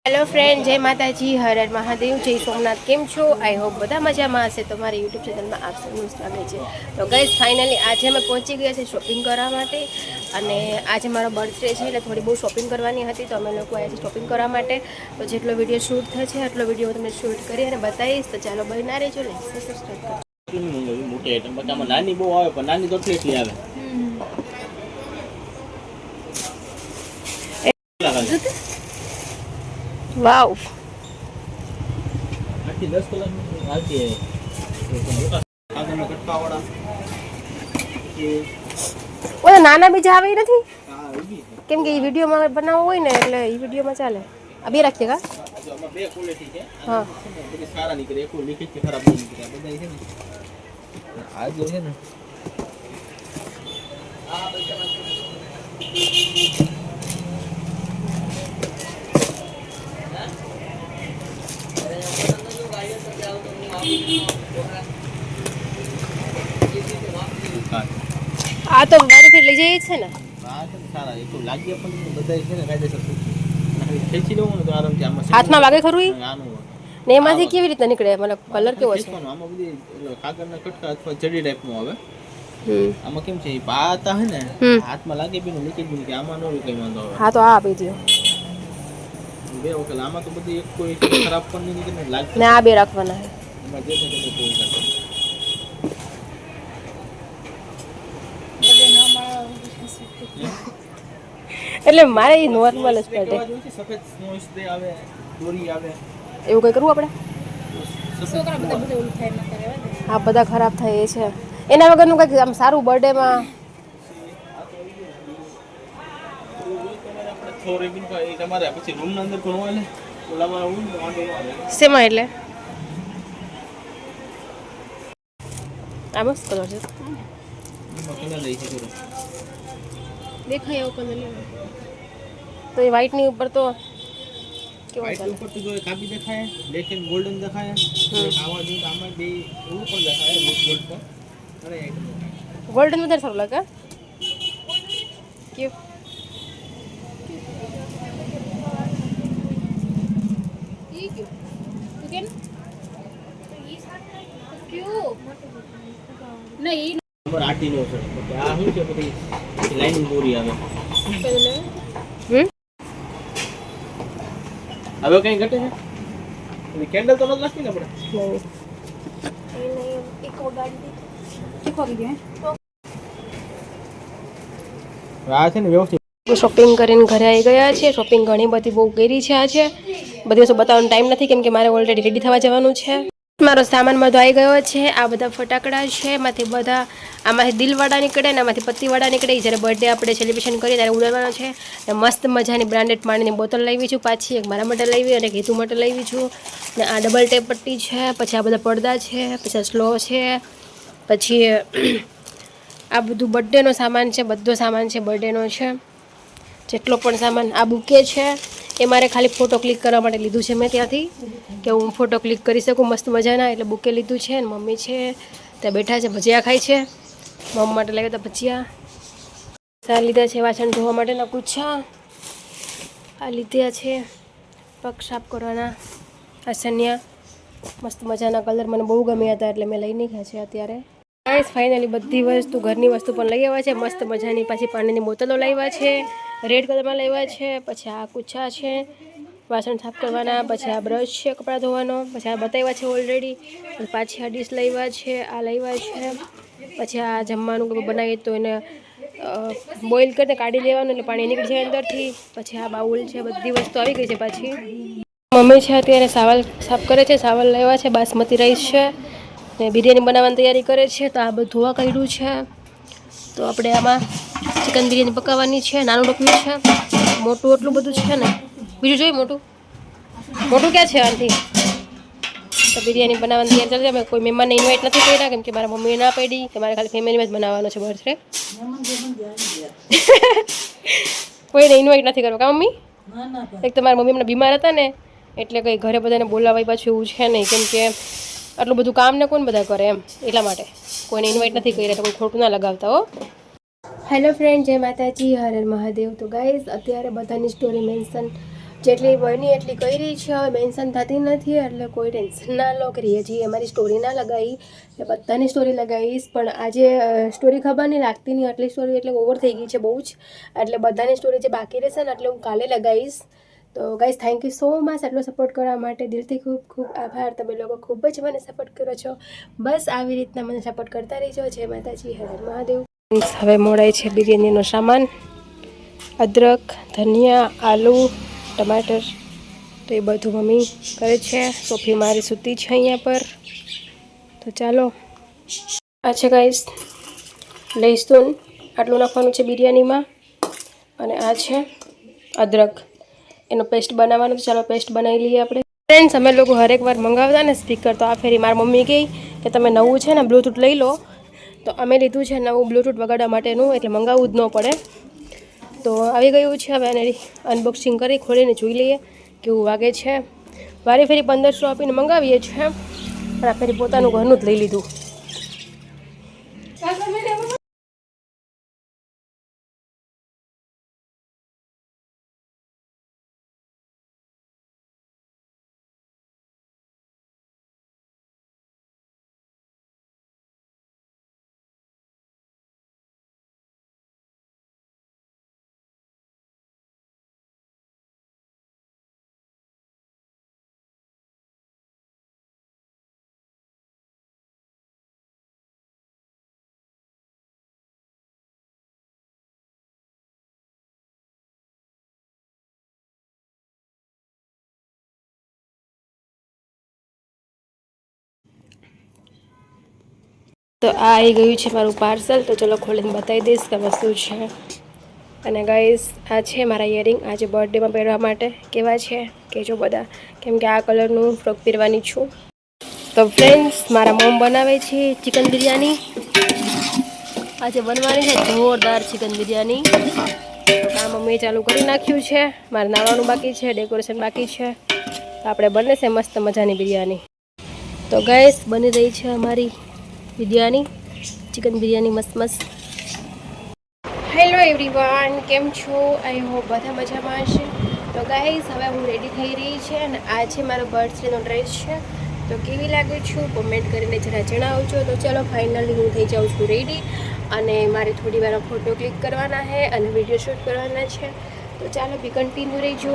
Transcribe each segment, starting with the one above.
Hello friend, જય માતાજી, હર હર મહાદેવ, જય સોમનાથ. કેમ છો? આઈ હોપ બધા મજામાં હશે. તો મારી યુટ્યુબ ચેનલમાં આપ સૌનું સ્વાગત છે. તો ગાઈસ, ફાઇનલી આજે અમે પહોંચી ગયા છે શોપિંગ કરવા માટે. અને આજે મારો બર્થડે છે એટલે થોડી બહુ શોપિંગ કરવાની હતી. તો અમે લોકો આવ્યા છે શોપિંગ કરવા માટે. તો જેટલો વિડીયો શૂટ થશે એટલો વિડીયો હું તમને શૂટ કરી અને બતાવીશ. તો ચાલો બના રહેજો. મોટી આઈટમ બધામાં નાની બહુ આવે પણ નાની તો એટલી આવે. વાવ, આથી 10 કલાક આવતી મોટા કાગળના કટકાવાળા કે ઓલા નાના બીજા આવે નથી હા ઈ કેમ કે એ વિડીયોમાં બનાવવો હોય ને એટલે એ વિડીયોમાં ચાલે. આ બે રાખીએ કા? આમાં બે ક્વોલિટી છે. હા, બધી સારા નીકળે, એક લીકેજ કે ખરાબ નહીં નીકળે. બધા છે ને આ જો છે ને આ બધા આ તો મારી ફેર લઈ જઈએ છે ને. આ છે ને સારા એ તો લાગ્યા પણ બધા છે ને કાયદેસર ખેંચી લેવું ને તો આરામથી આમાં હાથમાં વાગે ખરું ઈ? આનું ને એમાંથી કેવી રીતે નીકળે? મતલબ કલર કેવો છે? આમાં બધી કાગળના કટકા અથવા જડી ટાઈપનું આવે. આમાં કેમ છે પાતા હે ને હાથમાં લાગે બી ને લીકેજ બી કે આમાં નો કઈ વાંધો આવે. હા, તો આ આપી દો. બે વખત આમાં તો બધી એક કોઈ ખરાબ પણ નહીં નીકળે લાગે ને આ બે રાખવાના છે. એમાં જે તમે જોઈ શકો. એટલે મારે એ નોર્મલ જ પડે. સફેદ નોઈસ દે આવે, દોરી આવે, એવું કઈ કરવું આપણે? છોકરા બધા ઓલું થાય ન કરે. હા, બધા ખરાબ થાય એ છે. એના વગરનું કંઈક આમ સારું બર્થડેમાં તમારે પછી રૂમના અંદર ઘણું હોય ને ઓલામાં આવું વાંધો ન આવે. શેમાં એટલે આ મસ્ત કલર છે. કલર લઈ છે થોડો દેખાય એવો કલર લેવો. તો એ વ્હાઈટની ઉપર તો કેવો વ્હાઈટ ચાલે? ઉપર તો જો કાપી દેખાય, બ્લેક એન્ડ ગોલ્ડન દેખાય. આવા જો આમાં બે એવું પણ દેખાય ગોલ્ડ પર. અરે આઈટમ દેખાય. ગોલ્ડન વધારે સારું લાગે. કેવું? નંબર 8 નો છે. કે આ શું છે પછી લાઈનિંગ દોરી આવે. હવે કઈ ઘટે છે? એ કેન્ડલ તો નથી લાગતી ને આપણે. આ છે ને વ્યવસ્થિત શોપિંગ કરીને ઘરે આવી ગયા છે. શોપિંગ ઘણી બધી બહુ કરી છે આજે. બધી વસ્તુ બતાવવાનો ટાઈમ નથી કેમ કે મારે ઓલરેડી રેડી થવા જવાનું છે. મારો સામાન બધો આવી ગયો છે. આ બધા ફટાકડા છે. એમાંથી બધા આમાંથી દિલવાળા નીકળે ને આમાંથી પત્તીવાળા નીકળે. જ્યારે બર્થડે આપણે સેલિબ્રેશન કરીએ ત્યારે ઉડાડવાનો છે. અને મસ્ત મજાની બ્રાન્ડેડ પાણીની બોટલ લાવી છું પાછી. એક મારા માટે લાવી અને હેતુ માટે લાવી છું. ને આ ડબલ ટેપ પટ્ટી છે. પછી આ બધા પડદા છે. પછી સ્લો છે. પછી આ બધું બર્થડેનો સામાન છે. બધો સામાન છે બર્થડેનો છે. જેટલો પણ સામાન. આ બુકે છે એ મારે ખાલી ફોટો ક્લિક કરવા માટે લીધું છે મેં ત્યાંથી કે હું ફોટો ક્લિક કરી શકું મસ્ત મજાના. એટલે બુકે લીધું છે. અને મમ્મી છે ત્યાં બેઠા છે, ભજીયા ખાય છે. મમ્મી માટે લાવ્યા હતા ભજીયા. આ લીધા છે વાસણ ધોવા માટેના કુચ્છા. આ લીધા છે પગ સાફ કરવાના આસનિયા. મસ્ત મજાના કલર મને બહુ ગમ્યા હતા એટલે મેં લઈને ગયા છે અત્યારે. ગાઈસ, ફાઇનલી બધી વસ્તુ ઘરની વસ્તુ પણ લઈ આવ્યા છે. મસ્ત મજાની પાછી પાણીની બોટલો લાવ્યા છે. રેડ કલરમાં લાવ્યા છે. પછી આ કુચ્છા છે વાસણ સાફ કરવાના. પછી આ બ્રશ છે કપડાં ધોવાનો. પછી આ બતાવ્યા છે ઓલરેડી. પાછી આ ડીશ લાવ્યા છે. આ લાવ્યા છે. પછી આ જમવાનું બનાવીએ તો એને બોઇલ કરીને કાઢી લેવાનું એટલે પાણી નીકળી જાય અંદરથી. પછી આ બાઉલ છે. બધી વસ્તુ આવી ગઈ છે પાછી. મમ્મી છે અત્યારે સાવલ સાફ કરે છે. સાવલ લાવ્યા છે. બાસમતી રાઈસ છે ને બિરયાની બનાવવાની તૈયારી કરે છે. તો આ બધું ધોવા કાઢ્યું છે. તો આપણે આમાં ચિકન બિરયાની પકાવવાની છે. નાનું ડોકલું છે. મોટું એટલું બધું છે ને. બીજું જોઈએ મોટું મોટું ક્યાં છે આનાથી? તો બિરયાની બનાવવાની તૈયાર ચાલશે. અમે કોઈ મહેમાનને ઇન્વાઇટ નથી કર્યા કેમ કે મારા મમ્મીએ ના પાડી કે મારે ખાલી ફેમિલીમાં જ બનાવવાનો છે બર્થડે. કોઈને ઇન્વાઇટ નથી કરવા કા મમ્મી? એક તો મારા મમ્મી હમણાં બીમાર હતા ને એટલે કંઈ ઘરે બધાને બોલાવાય પાછું એવું છે નહીં કેમ કે આટલું બધું કામ ને કોણ બધા કરે એમ. એટલા માટે કોઈને ઇન્વાઇટ નથી કર્યા તો કોઈ ખોટું ના લગાવતા હો. હેલો ફ્રેન્ડ, જય માતાજી, હર હર મહાદેવ. તો ગાઈઝ અત્યારે બધાની સ્ટોરી મેન્શન જેટલી બની એટલી કરી છે. હવે મેન્શન થતી નથી એટલે કોઈ ટેન્શન ના લો કે હજી અમારી સ્ટોરી ના લગાવી કે બધાની સ્ટોરી લગાવીશ. પણ આજે સ્ટોરી ખબર નહીં લાગતી નહીં, આટલી સ્ટોરી એટલે ઓવર થઈ ગઈ છે બહુ જ. એટલે બધાની સ્ટોરી જે બાકી રહેશે ને એટલે હું કાલે લગાવીશ. તો guys thank you so much આટલો સપોર્ટ કરવા માટે. દિલથી ખૂબ ખૂબ આભાર. તમે લોકો ખૂબ જ મને સપોર્ટ કરો છો. બસ આવી રીતના મને સપોર્ટ કરતા રહીજો. જય માતાજી, હર હર મહાદેવ. હવે મોડાય છે બિરયાનીનો સામાન. અદરક, ધનિયા, આલુ, ટમાટર તો એ બધું મમ્મી કરે છે. સોફી મારી સૂતી છે અહીંયા પર. તો ચાલો આ છે ગાઈસ લહેસુન, આટલું નાખવાનું છે બિરયાનીમાં. અને આ છે અદરક, એનો પેસ્ટ બનાવવાનો. તો ચાલો પેસ્ટ બનાવી લઈએ આપણે. ફ્રેન્ડ્સ અમે લોકો હરેક વાર મંગાવતા ને સ્પીકર, તો આ ફેરી મારી મમ્મી કહે કે તમે નવું છે ને બ્લૂટૂથ લઈ લો. તો અમે લીધું છે નવું બ્લૂટૂથ વગાડવા માટેનું, એટલે મંગાવવું જ ન પડે. તો આવી ગયું છે. હવે એને અનબોક્સિંગ કરી ખોલીને જોઈ લઈએ કેવું વાગે છે. વારી ફેરી 1500 આપીને મંગાવીએ છીએ, પણ આ ફેરી પોતાનું ઘરનું જ લઈ લીધું. તો આ આવી ગયું છે મારું પાર્સલ. તો ચલો ખોલીને બતાવી દઈશ કે શું છે. અને ગાઈસ આ છે મારા ઇયરિંગ, આજે બર્થડેમાં પહેરવા માટે. કેવા છે કહેજો બધા, કેમ કે આ કલરનું ફ્રોક પહેરવાની છું. તો ફ્રેન્ડ્સ મારા મોમ બનાવે છે ચિકન બિરયાની. આજે બનવાની છે જોરદાર ચિકન બિરયાની. તો કામ મમ્મીએ ચાલુ કરી નાખ્યું છે. મારે નાવાનું બાકી છે, ડેકોરેશન બાકી છે. આપણે બને છે મસ્ત મજાની બિરયાની. તો ગાઈસ બની રહી છે અમારી બિરયાની, ચિકન બિરયાની મસ્ત મસ્ત. હેલો એવરીવન, કેમ છો? આઈ હોપ બધા મજામાં હશે. તો ગાઈસ હવે હું રેડી થઈ રહી છે અને આ છે મારો બર્થડેનો ડ્રેસ છે. તો કેવી લાગે છું કોમેન્ટ કરીને જરા જણાવજો. તો ચલો ફાઇનલી હું થઈ જાઉં છું રેડી, અને મારે થોડી વાર ફોટો ક્લિક કરવાના છે અને વિડીયો શૂટ કરવાના છે. તો ચાલો બી કન્ટિન્યુ રહીજો.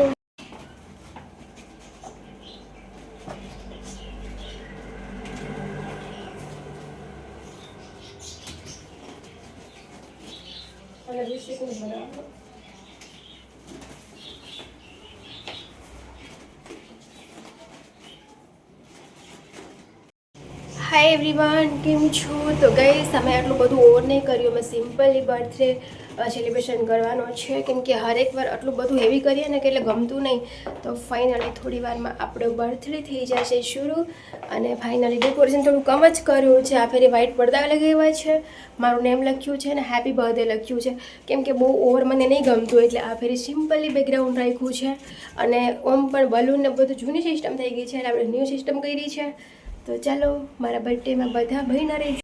હાય એવરીવન, કેમ છો? તો ગાઈસ અમે આટલું બધું ઓવર નહીં કર્યું. અમે સિમ્પલી બર્થડે સેલિબ્રેશન કરવાનો છે, કેમ કે હરેક વાર આટલું બધું હેવી કરીએ ને કે એટલે ગમતું નહીં. તો ફાઇનલી થોડી વારમાં આપણો બર્થડે થઈ જશે શરૂ. અને ફાઇનલી ડેકોરેશન થોડું કમ જ કર્યું છે. આ ફેરી વ્હાઇટ પડદા લગાવ્યા છે, મારું નેમ લખ્યું છે અને હેપી બર્થડે લખ્યું છે, કેમ કે બહુ ઓવર મને નહીં ગમતું. એટલે આ ફેરી સિમ્પલી બેકગ્રાઉન્ડ રાખ્યું છે. અને ઓમ પણ બલૂન ને બધું જૂની સિસ્ટમ થઈ ગઈ છે, એટલે આપણે ન્યૂ સિસ્ટમ કરી છે. તો ચાલો મારા બર્થડેમાં બધા બહેના રહેજો.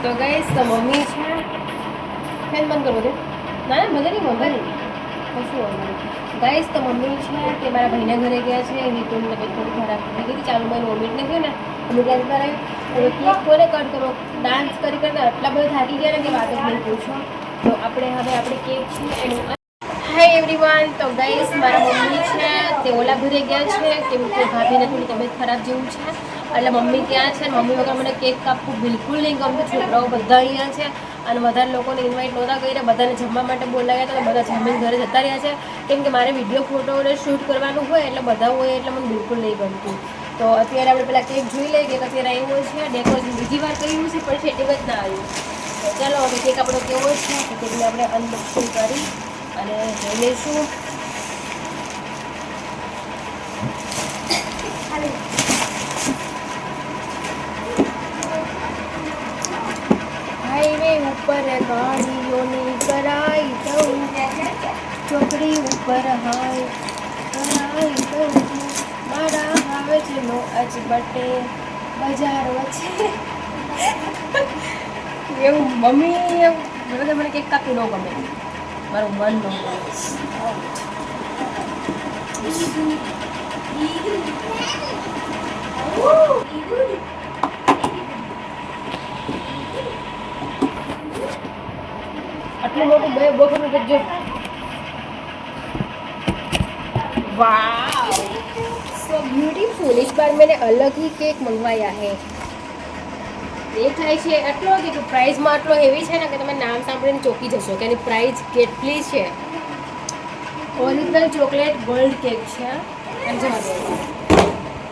તો ગાઈસ તો મમ્મી છે ફેન બંધ કરો દે ના ના મજા નહીં મમ્મી કશું ગાઈસ તો મમ્મી છે કે મારા ભાઈના ઘરે ગયા છે હિતુની તબિયત થોડી ખરાબ થઈ ગઈ ચાલુ મહિને વોમિટ ને થયું ને અમે ક્યાં જતા રહે કેક કોને કટ કરો ડાન્સ કરી કરીને આટલા બધા થાકી ગયા ને કે વાત જ નહીં પૂછો તો આપણે હવે આપણે કેક છે એનું હાય એવરીવન તો ગાઈસ મારા મમ્મી છે તે ઓલા ઘરે ગયા છે કેમ કે ભાભીને થોડી તબિયત ખરાબ જેવું છે એટલે મમ્મી ક્યાં છે મમ્મી વગર મને કેક કાપવું બિલકુલ નહીં ગમતું છોકરાઓ બધા અહીંયા છે અને વધારે લોકોને ઇન્વાઇટ નહોતા કર્યા બધાને જમવા માટે બોલાવ્યા હતા બધા જમીન ઘરે જતા રહ્યા છે કેમ કે મારે વિડીયો ફોટોને શૂટ કરવાનું હોય એટલે બધા હોય એટલે મને બિલકુલ નહીં ગમતું તો અત્યારે આપણે પેલા કેક જોઈ લઈએ કે અત્યારે આવ્યો છે ડેકોરેશન બીજી વાર કર્યું છે પણ સેટિંગ જ ના આવ્યું તો ચાલો હવે કેક આપણો કેવો છે તો કેકને આપણે અનબોક્સિંગ કરી અને જોઈ લઈશું હાઈવે ઉપર ગાડીઓની કરાઈ દઉં ચોકડી ઉપર હાય કરાઈ દઉં મારા આવે છે નો અજબટે બજાર વચ્ચે એવું મમ્મી એવું મને કેક કાપી ન ગમે મારું મન ન ગમે આટલું મોટું બે બોકનું કરજો वाव सो ब्यूटीफुल इस बार मैंने अलग ही केक मंगवाया है એ થાય છે આટલો કે પ્રાઇઝમાં આટલો હેવી છે ને કે તમે નામ સાંભળીને ચોંકી જશો કે એની પ્રાઇઝ કેટલી છે ઓરિજિનલ ચોકલેટ ગોલ્ડ કેક છે અને જવા દો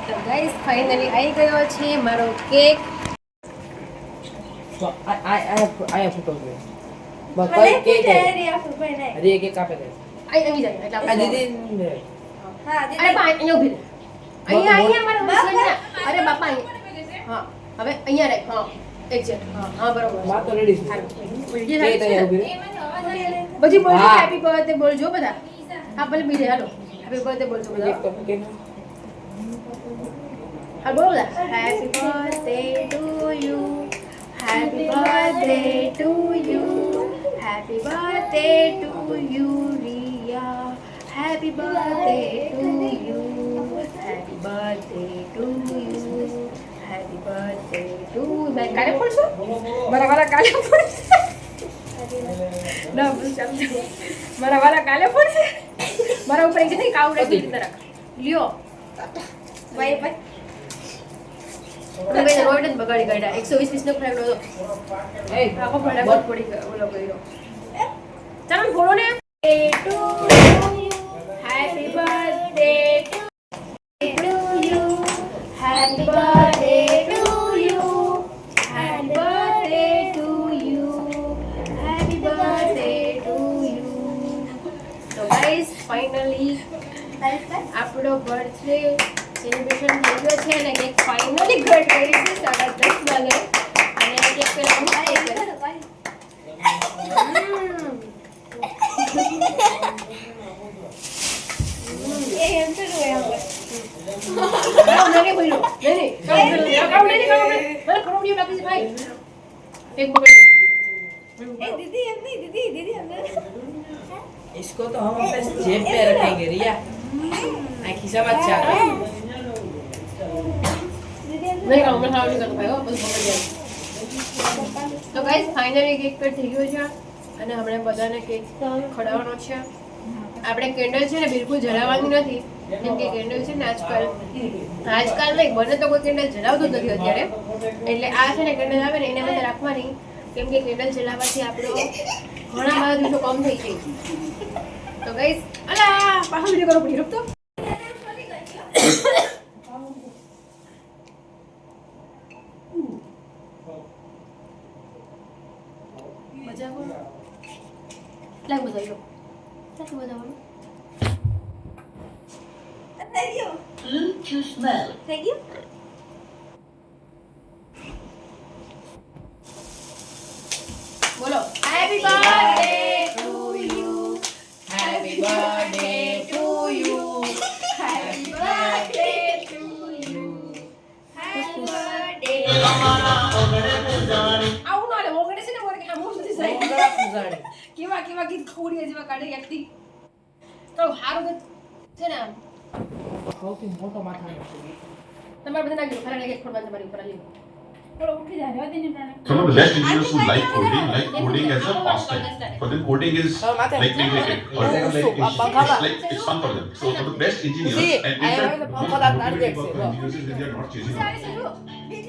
તો ગાઈસ ફાઇનલી આવી ગયો છે મારો cake So I have photo of it. But why cake? Hari cake kape deh. આવી જાય એટલે આપણે Didi. અરે બા અહીંયા ઊભી રહે અહીંયા મારા મશીન અરે બાપા અહીંયા હા હવે અહીંયા રહે હા એક્ઝેક્ટ હા બરોબર બાત તો રેડી છે. બીજી એ તો થાય ઉભી છે રહે. બધી બોલજો હા. હેપી બર્થડે બોલજો બધા હા ભલે બીજે હાલો હેપી બર્થડે બોલજો Cake બધા તો cake. હા બોલો બધા happy birthday to you happy birthday to you happy birthday to you Riya happy birthday to you happy birthday to you happy birthday to મેં કાલે પડશો મારા વાળા કાલે પડશે ના બસ ચાલુ મારા વાળા કાલે પડશે મારા ઉપર એક જતી કાવડે કેવી રીતે રાખ લ્યો બાય બાય મેં રોડ જ બગાડી કાઢ્યા 120 નો ફ્રેન્ડ હતો એ આખો ફટાફટ પડી ગયો ઓલો કર્યો ચાલો ફોડો ને two happy birthday to you happy birthday to you happy birthday to you happy birthday to you તો ગાઈસ ફાઇનલી આપણો બર્થડે સેલિબ્રેશન થઈ ગયો છે અને કેક ફાઇનલી કટ કરી છે 10:30 વાગે અને કેક પેલા હું ખાઈ ગઈ નહીં બોલ્યો નહીં કામ નહીં મને ખરોડિયું લાગી છે ભાઈ એક પકડી इसको तो हम अपने जेब में रखेंगे रिया खिसा मत चाह નહીં કામ મેં ખાવા નહીં કરતો ભાઈ બસ પકડી જાય તો ગાઈસ ફાઇનલી કેક કટ થઈ ગયો છે અને હમણાં બધાને કેક ખવડાવવાનો છે આપણે કેન્ડલ છે ને બિલકુલ જલાવવાની નથી કેમ કે કેન્ડલ છે ને આજકાલ નહીં બને તો કોઈ કેન્ડલ જલાવતું જ નથી અત્યારે એટલે આ છે ને કેન્ડલ આવે ને એને બધા રાખવાની કેમ કે કેન્ડલ જલાવવાથી આપણો ઘણા બધા દિવસો કમ થઈ જાય તો ગાઈસ અલા પાછો વિડિયો કરો પડી રૂપ તો મજા કરો લાગ મજા આવ્યો સાચું બતાવવાનું Bluetooth mode. Thank you. બોલો happy birthday to you happy birthday to you happy birthday to you Happy birthday. આવું ના લે ઓગણે છે ને મોરે કે આવું સુધી સહી મોગરા પૂજાણી કેવા કેવા ગીત ખોડીએ જેવા કાઢે એક્ટિંગ તો હારું ગીત છે ને આમ સૌથી મોટો માથાનો તમારે બધા નાખી દો ખરા એક ખોડવા તમારી ઉપર લીધો બોલો ઉઠી જાય રહેવા દે ને પ્રાણે Some of the best engineers who like coding as a pastime. For them, coding is Oh, Mate. like playing cricket. Or Oh, like, so, it's like it's fun for them. So for the best engineers, See, and I in fact, have the one Pankala of the Target, work so- for engineers is that they are not chasing.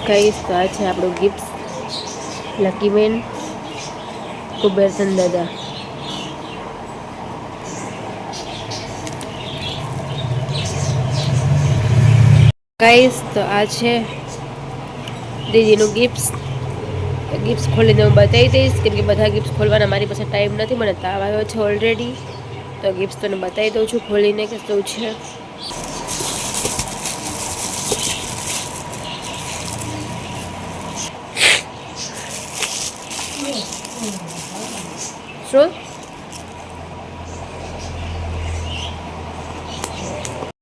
કઈ તો આ છે આપણું gift lucky main કુબેરચંદ દાદા guys તો આ છે દીદીનું gift ખોલીને હું બતાવી દઈશ કેમ કે બધા ગિફ્ટ ખોલવાના મારી પાસે ટાઈમ નથી મને તાવ આવ્યો છે ઓલરેડી તો ગિફ્ટ તને બતાવી દઉં છું ખોલીને કે શું છે શું